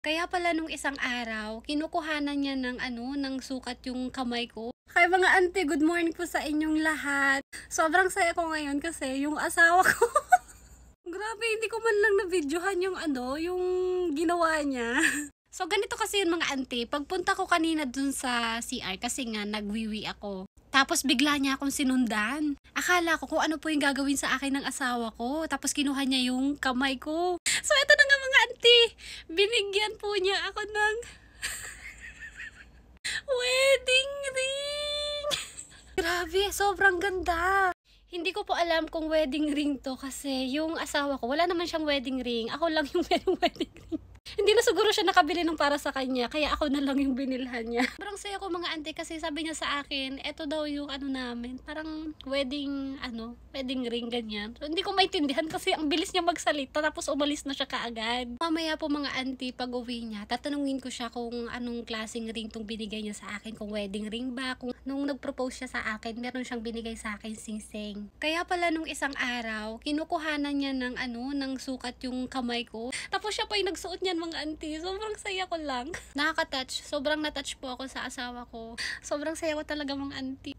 Kaya pala nung isang araw, kinukuhanan niya ng sukat yung kamay ko. Kaya mga auntie, good morning po sa inyong lahat. Sobrang saya ko ngayon kasi yung asawa ko, grabe, hindi ko man lang na-videohan yung ginawa niya. So, ganito kasi yun mga auntie, pagpunta ko kanina dun sa CR kasi nga nagwiwi ako. Tapos bigla niya akong sinundan. Akala ko kung ano po yung gagawin sa akin ng asawa ko. Tapos kinuha niya yung kamay ko. So, eto na nga mga auntie, binigyan po niya ako ng wedding ring. Grabe, sobrang ganda. Hindi ko po alam kung wedding ring to kasi yung asawa ko, wala naman siyang wedding ring. Ako lang yung merong wedding ring. Hindi na siguro siya nakabili ng para sa kanya, kaya ako na lang yung binilhan niya. Sobrang saya ko mga ante kasi sabi niya sa akin, eto daw yung namin, parang wedding ring ganyan. So, hindi ko maintindihan kasi ang bilis niya magsalita tapos umalis na siya kaagad. Mamaya po mga ante, pag uwi niya, tatanungin ko siya kung anong klaseng ring tong binigay niya sa akin, kung wedding ring ba, kung nung nag-propose siya sa akin, meron siyang binigay sa akin sing-sing. Kaya pala nung isang araw, kinukuhanan niya ng sukat yung kamay ko. Tapos siya pa yung nagsuot niyan mga auntie. Sobrang saya ko lang. Nakaka-touch. Sobrang na-touch po ako sa asawa ko. Sobrang saya ko talaga mga auntie.